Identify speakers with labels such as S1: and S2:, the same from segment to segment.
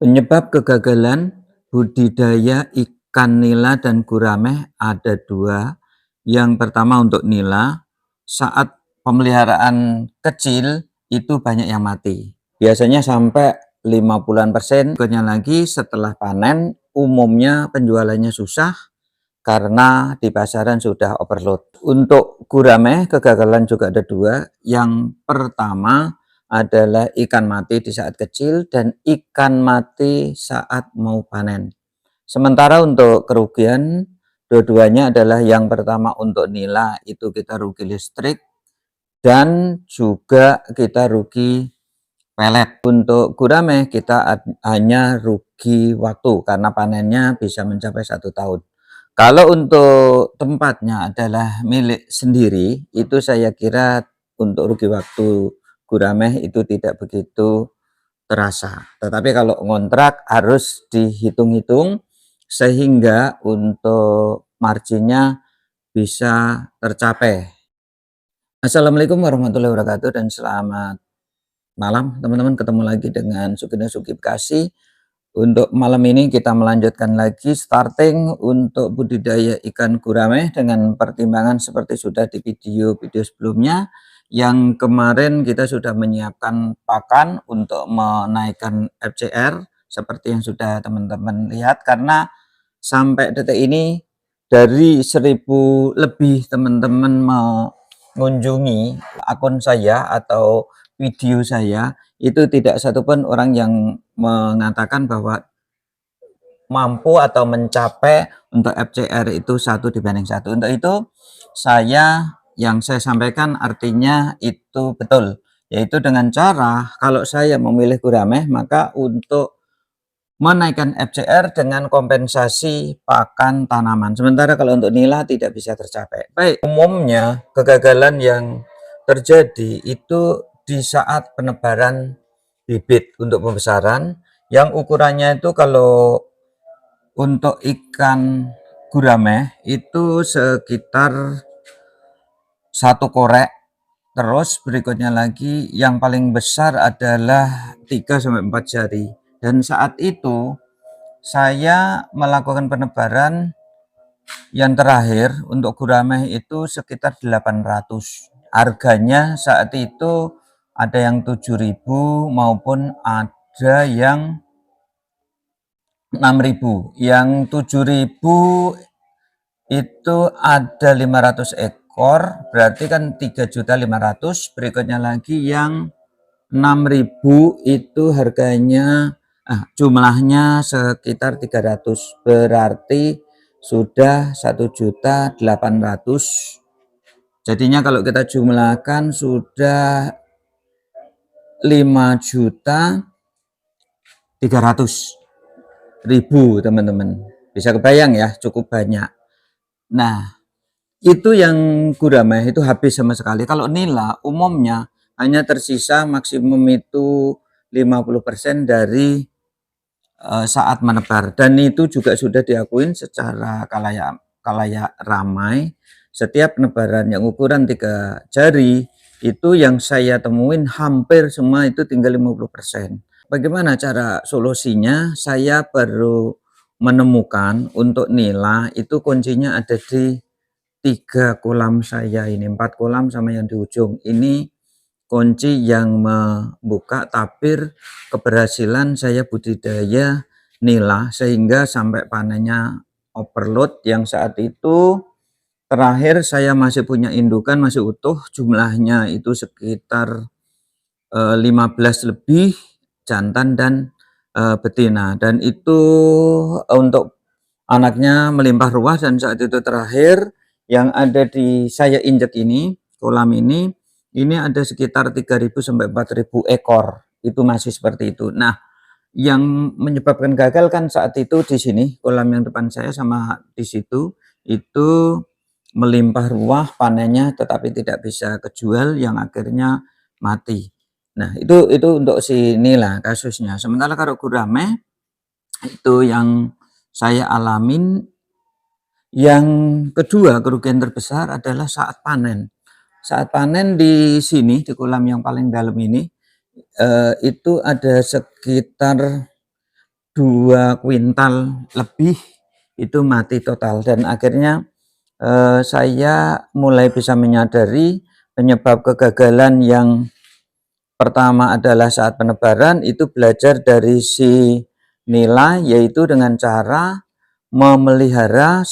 S1: Penyebab kegagalan budidaya ikan nila dan gurame ada dua. Yang pertama untuk nila, saat pemeliharaan kecil itu banyak yang mati. Biasanya sampai 50%. Berikutnya lagi setelah panen umumnya penjualannya susah karena di pasaran sudah overload. Untuk gurame kegagalan juga ada dua. Yang pertama adalah ikan mati di saat kecil dan ikan mati saat mau panen. Sementara untuk kerugian dua-duanya adalah yang pertama untuk nila itu kita rugi listrik dan juga kita rugi pelet. Untuk gurame kita hanya rugi waktu karena panennya bisa mencapai 1 tahun. Kalau untuk tempatnya adalah milik sendiri, itu saya kira untuk rugi waktu gurame itu tidak begitu terasa. Tetapi kalau ngontrak harus dihitung-hitung sehingga untuk marginnya bisa tercapai. Assalamualaikum warahmatullahi wabarakatuh dan selamat malam teman-teman, ketemu lagi dengan Sugino Sugi Bekasi. Untuk malam ini kita melanjutkan lagi starting untuk budidaya ikan gurame dengan pertimbangan seperti sudah di video-video sebelumnya. Yang kemarin kita sudah menyiapkan pakan untuk menaikkan FCR seperti yang sudah teman-teman lihat, karena sampai detik ini dari 1000 lebih teman-teman mengunjungi akun saya atau video saya, itu tidak satupun orang yang mengatakan bahwa mampu atau mencapai untuk FCR itu 1:1. Untuk itu yang saya sampaikan artinya itu betul, yaitu dengan cara kalau saya memilih gurame maka untuk menaikkan FCR dengan kompensasi pakan tanaman. Sementara kalau untuk nila tidak bisa tercapai. Baik, umumnya kegagalan yang terjadi itu di saat penebaran bibit untuk pembesaran, yang ukurannya itu kalau untuk ikan gurame itu sekitar 1 korek. Terus berikutnya lagi yang paling besar adalah 3-4 jari. Dan saat itu saya melakukan penebaran yang terakhir untuk gurame itu sekitar 800. Harganya saat itu ada yang 7.000 maupun ada yang 6.000. Yang 7.000 itu ada 500 ekor, berarti kan 3.500.000. Berikutnya lagi yang 6.000 itu harganya jumlahnya sekitar 300, berarti sudah 1.800.000. Jadinya kalau kita jumlahkan sudah 5.300.000 teman-teman. Bisa kebayang ya, cukup banyak. Nah, itu yang gurame itu habis sama sekali. Kalau nila umumnya hanya tersisa maksimum itu 50% dari saat menebar, dan itu juga sudah diakuin secara kalayak ramai. Setiap penebaran yang ukuran 3 jari itu yang saya temuin hampir semua itu tinggal 50%. Bagaimana cara solusinya? Saya baru menemukan untuk nila itu kuncinya ada di 3 kolam saya ini, 4 kolam sama yang di ujung ini kunci yang membuka tabir keberhasilan saya budidaya nila sehingga sampai panennya overload. Yang saat itu terakhir saya masih punya indukan masih utuh, jumlahnya itu sekitar 15 lebih jantan dan betina, dan itu untuk anaknya melimpah ruah. Dan saat itu terakhir yang ada di saya injek ini, kolam ini ada sekitar 3.000 sampai 4.000 ekor, itu masih seperti itu. Nah, yang menyebabkan gagal kan saat itu di sini kolam yang depan saya sama di situ itu melimpah ruah panennya, tetapi tidak bisa kejual yang akhirnya mati. Nah, itu untuk si nila kasusnya. Sementara kalau gurame itu yang saya alamin. Yang kedua, kerugian terbesar adalah saat panen. Saat panen di sini, di kolam yang paling dalam ini, itu ada sekitar 2 kuintal lebih itu mati total, dan akhirnya saya mulai bisa menyadari penyebab kegagalan yang pertama adalah saat penebaran itu belajar dari si nila, yaitu dengan cara memelihara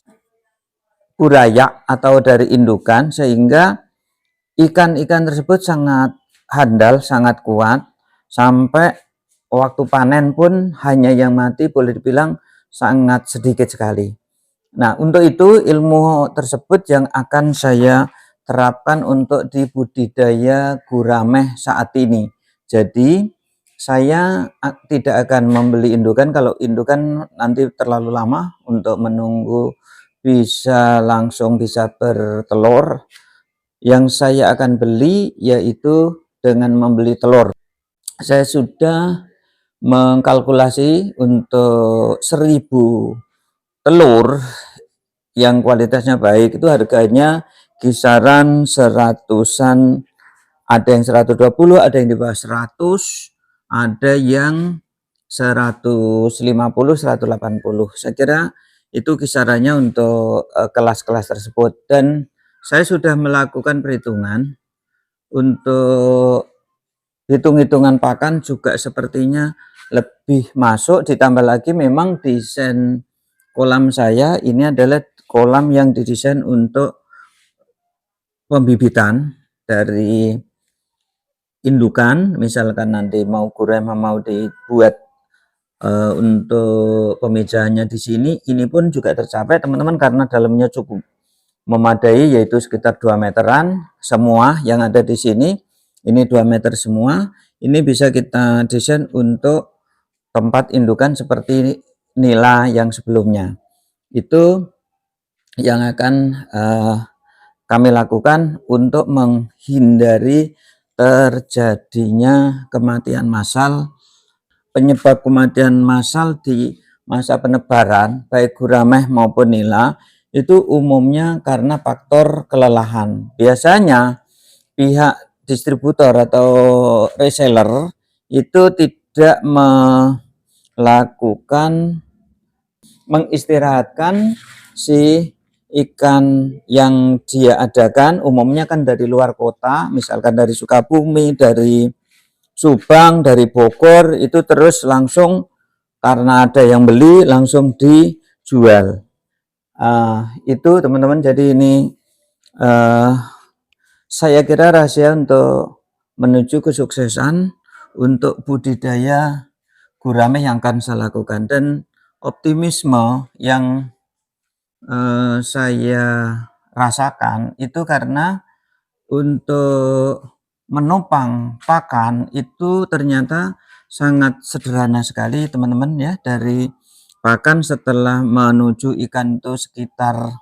S1: urayak atau dari indukan, sehingga ikan-ikan tersebut sangat handal, sangat kuat, sampai waktu panen pun hanya yang mati boleh dibilang sangat sedikit sekali. Nah, untuk itu ilmu tersebut yang akan saya terapkan untuk di budidaya gurame saat ini. Jadi saya tidak akan membeli indukan, kalau indukan nanti terlalu lama untuk menunggu bisa langsung bisa bertelur. Yang saya akan beli yaitu dengan membeli telur. Saya sudah mengkalkulasi untuk 1000 telur yang kualitasnya baik itu harganya kisaran seratusan, ada yang 120, ada yang di bawah 100, ada yang 150, 180. Saya kira itu kisarannya untuk kelas-kelas tersebut, dan saya sudah melakukan perhitungan untuk hitung-hitungan pakan juga sepertinya lebih masuk, ditambah lagi memang desain kolam saya ini adalah kolam yang didesain untuk pembibitan dari indukan, misalkan nanti mau gurame mau dibuat untuk pemijahannya di sini, ini pun juga tercapai teman-teman, karena dalamnya cukup memadai, yaitu sekitar 2 meteran semua yang ada di sini. Ini 2 meter semua. Ini bisa kita desain untuk tempat indukan seperti nila yang sebelumnya. Itu yang akan kami lakukan untuk menghindari terjadinya kematian massal. Penyebab kematian massal di masa penebaran baik gurame maupun nila itu umumnya karena faktor kelelahan. Biasanya pihak distributor atau reseller itu tidak melakukan mengistirahatkan si ikan yang dia adakan, umumnya kan dari luar kota, misalkan dari Sukabumi, dari Subang, dari Bogor, itu terus langsung karena ada yang beli langsung dijual. Itu teman-teman, jadi ini saya kira rahasia untuk menuju kesuksesan untuk budidaya gurame yang akan saya lakukan, dan optimisme yang saya rasakan itu karena untuk menopang pakan itu ternyata sangat sederhana sekali teman-teman ya. Dari pakan setelah menuju ikan itu sekitar,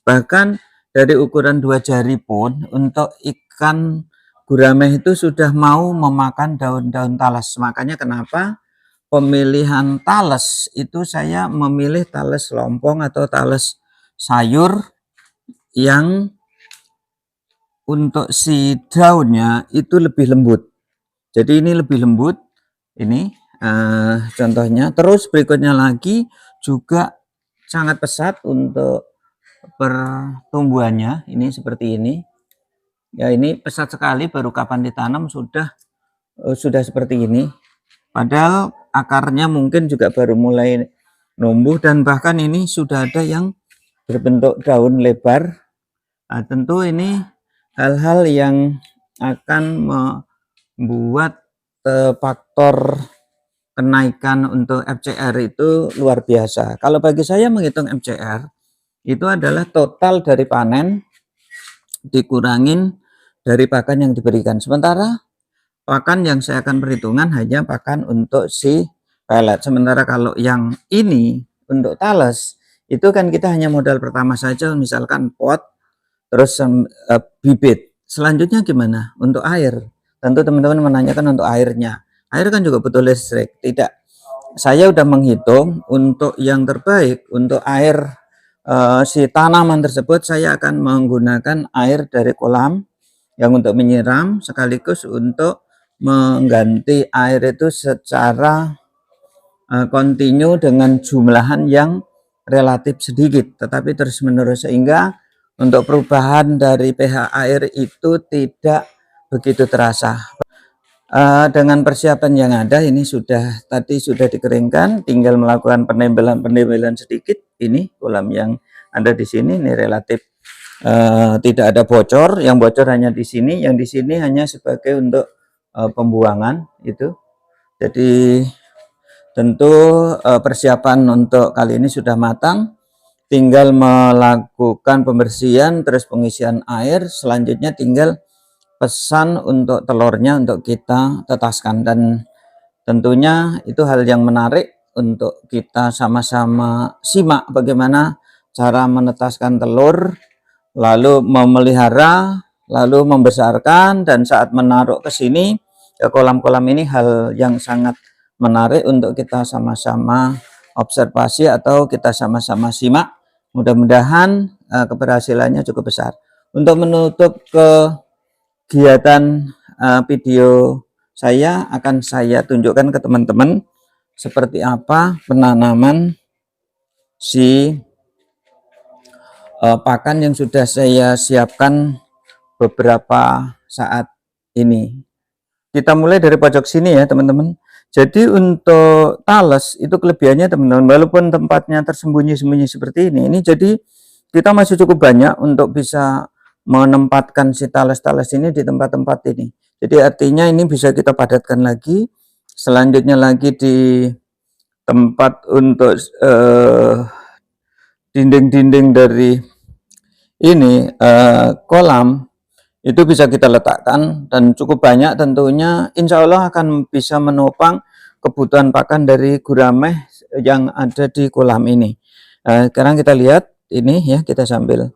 S1: bahkan dari ukuran 2 jari pun untuk ikan gurame itu sudah mau memakan daun-daun talas. Makanya kenapa pemilihan tales itu saya memilih tales lompong atau tales sayur yang untuk si daunnya itu lebih lembut. Jadi ini lebih lembut, ini contohnya. Terus berikutnya lagi juga sangat pesat untuk pertumbuhannya, ini seperti ini ya, ini pesat sekali, baru kapan ditanam sudah seperti ini, padahal akarnya mungkin juga baru mulai numbuh, dan bahkan ini sudah ada yang berbentuk daun lebar. Tentu ini hal-hal yang akan membuat faktor kenaikan untuk FCR itu luar biasa. Kalau bagi saya menghitung FCR itu adalah total dari panen dikurangin dari pakan yang diberikan. Sementara pakan yang saya akan perhitungan hanya pakan untuk si pelet. Sementara kalau yang ini untuk tales itu kan kita hanya modal pertama saja, misalkan pot, terus bibit. Selanjutnya gimana untuk air? Tentu teman-teman menanyakan untuk airnya. Air kan juga butuh listrik. Tidak, saya udah menghitung untuk yang terbaik untuk air si tanaman tersebut. Saya akan menggunakan air dari kolam yang untuk menyiram sekaligus untuk mengganti air itu secara continue dengan jumlahan yang relatif sedikit, tetapi terus-menerus, sehingga untuk perubahan dari pH air itu tidak begitu terasa. Dengan persiapan yang ada ini tadi sudah dikeringkan, tinggal melakukan penembelan sedikit. Ini kolam yang ada di sini ini relatif tidak ada bocor, yang bocor hanya di sini, yang di sini hanya sebagai untuk pembuangan itu. Jadi tentu persiapan untuk kali ini sudah matang, tinggal melakukan pembersihan terus pengisian air. Selanjutnya tinggal pesan untuk telurnya untuk kita tetaskan, dan tentunya itu hal yang menarik untuk kita sama-sama simak bagaimana cara menetaskan telur, lalu memelihara, lalu membesarkan, dan saat menaruh ke sini ke kolam-kolam ini, hal yang sangat menarik untuk kita sama-sama observasi atau kita sama-sama simak. Mudah-mudahan keberhasilannya cukup besar. Untuk menutup kegiatan video akan saya tunjukkan ke teman-teman seperti apa penanaman si pakan yang sudah saya siapkan beberapa saat ini. Kita mulai dari pojok sini ya teman-teman. Jadi untuk tales itu kelebihannya teman-teman, walaupun tempatnya tersembunyi-sembunyi seperti ini jadi kita masih cukup banyak untuk bisa menempatkan si tales-tales ini di tempat-tempat ini. Jadi artinya ini bisa kita padatkan lagi. Selanjutnya lagi di tempat untuk dinding-dinding dari ini kolam itu bisa kita letakkan, dan cukup banyak tentunya, insya Allah akan bisa menopang kebutuhan pakan dari gurame yang ada di kolam ini. Sekarang kita lihat ini ya, kita sambil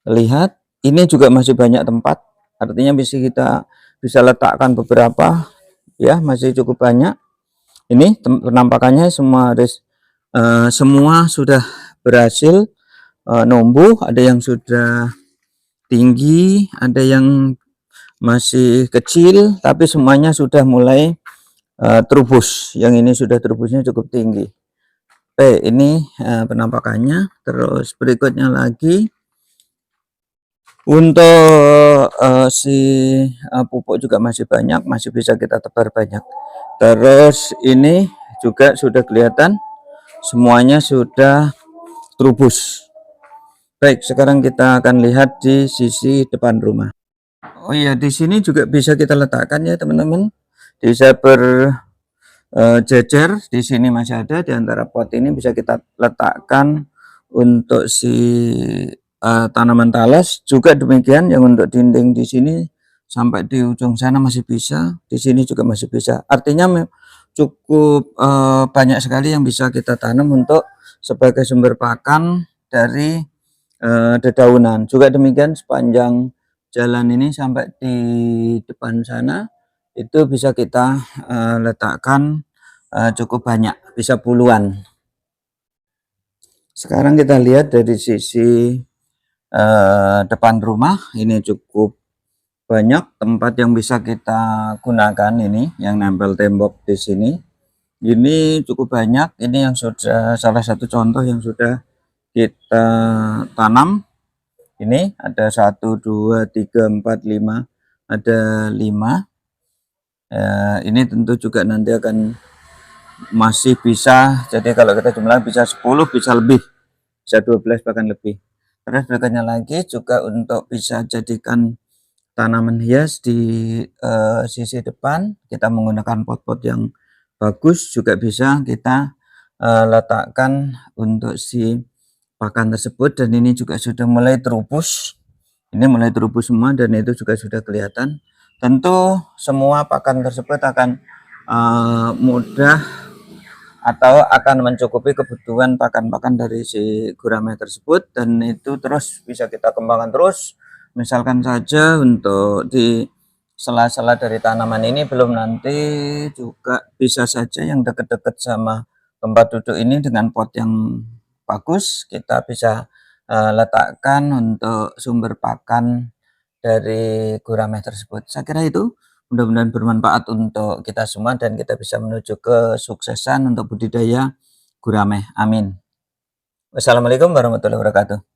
S1: lihat ini juga masih banyak tempat, artinya kita bisa letakkan beberapa ya, masih cukup banyak. Ini penampakannya semua sudah berhasil numbuh, ada yang sudah tinggi, ada yang masih kecil, tapi semuanya sudah mulai terubus. Yang ini sudah terubusnya cukup tinggi. Oke, ini penampakannya. Terus berikutnya lagi untuk si pupuk juga masih banyak, masih bisa kita tebar banyak. Terus ini juga sudah kelihatan semuanya sudah terubus. Baik, sekarang kita akan lihat di sisi depan rumah. Oh iya, di sini juga bisa kita letakkan ya teman-teman. Bisa berjejer. Di sini masih ada, di antara pot ini bisa kita letakkan untuk si tanaman talas. Juga demikian yang untuk dinding di sini sampai di ujung sana masih bisa. Di sini juga masih bisa. Artinya cukup banyak sekali yang bisa kita tanam untuk sebagai sumber pakan dari dedaunan. Juga demikian sepanjang jalan ini sampai di depan sana itu bisa kita letakkan cukup banyak, bisa puluhan. Sekarang kita lihat dari sisi depan rumah, ini cukup banyak tempat yang bisa kita gunakan. Ini yang nempel tembok di sini, ini cukup banyak. Ini yang sudah salah satu contoh yang sudah kita tanam. Ini ada 1 2 3 4 5, ada 5. Ini tentu juga nanti akan masih bisa, jadi kalau kita jumlah bisa 10, bisa lebih, bisa 12 bahkan lebih. Terus berikutnya lagi juga untuk bisa jadikan tanaman hias di sisi depan, kita menggunakan pot-pot yang bagus, juga bisa kita letakkan untuk si pakan tersebut. Dan ini juga sudah mulai terubus, ini mulai terubus semua, dan itu juga sudah kelihatan. Tentu semua pakan tersebut akan mudah atau akan mencukupi kebutuhan pakan-pakan dari si gurame tersebut, dan itu terus bisa kita kembangkan terus. Misalkan saja untuk di sela-sela dari tanaman ini, belum nanti juga bisa saja yang dekat-dekat sama tempat duduk ini dengan pot yang bagus, kita bisa letakkan untuk sumber pakan dari gurame tersebut. Saya kira itu. Mudah-mudahan bermanfaat untuk kita semua dan kita bisa menuju kesuksesan untuk budidaya gurame. Amin. Wassalamualaikum warahmatullahi wabarakatuh.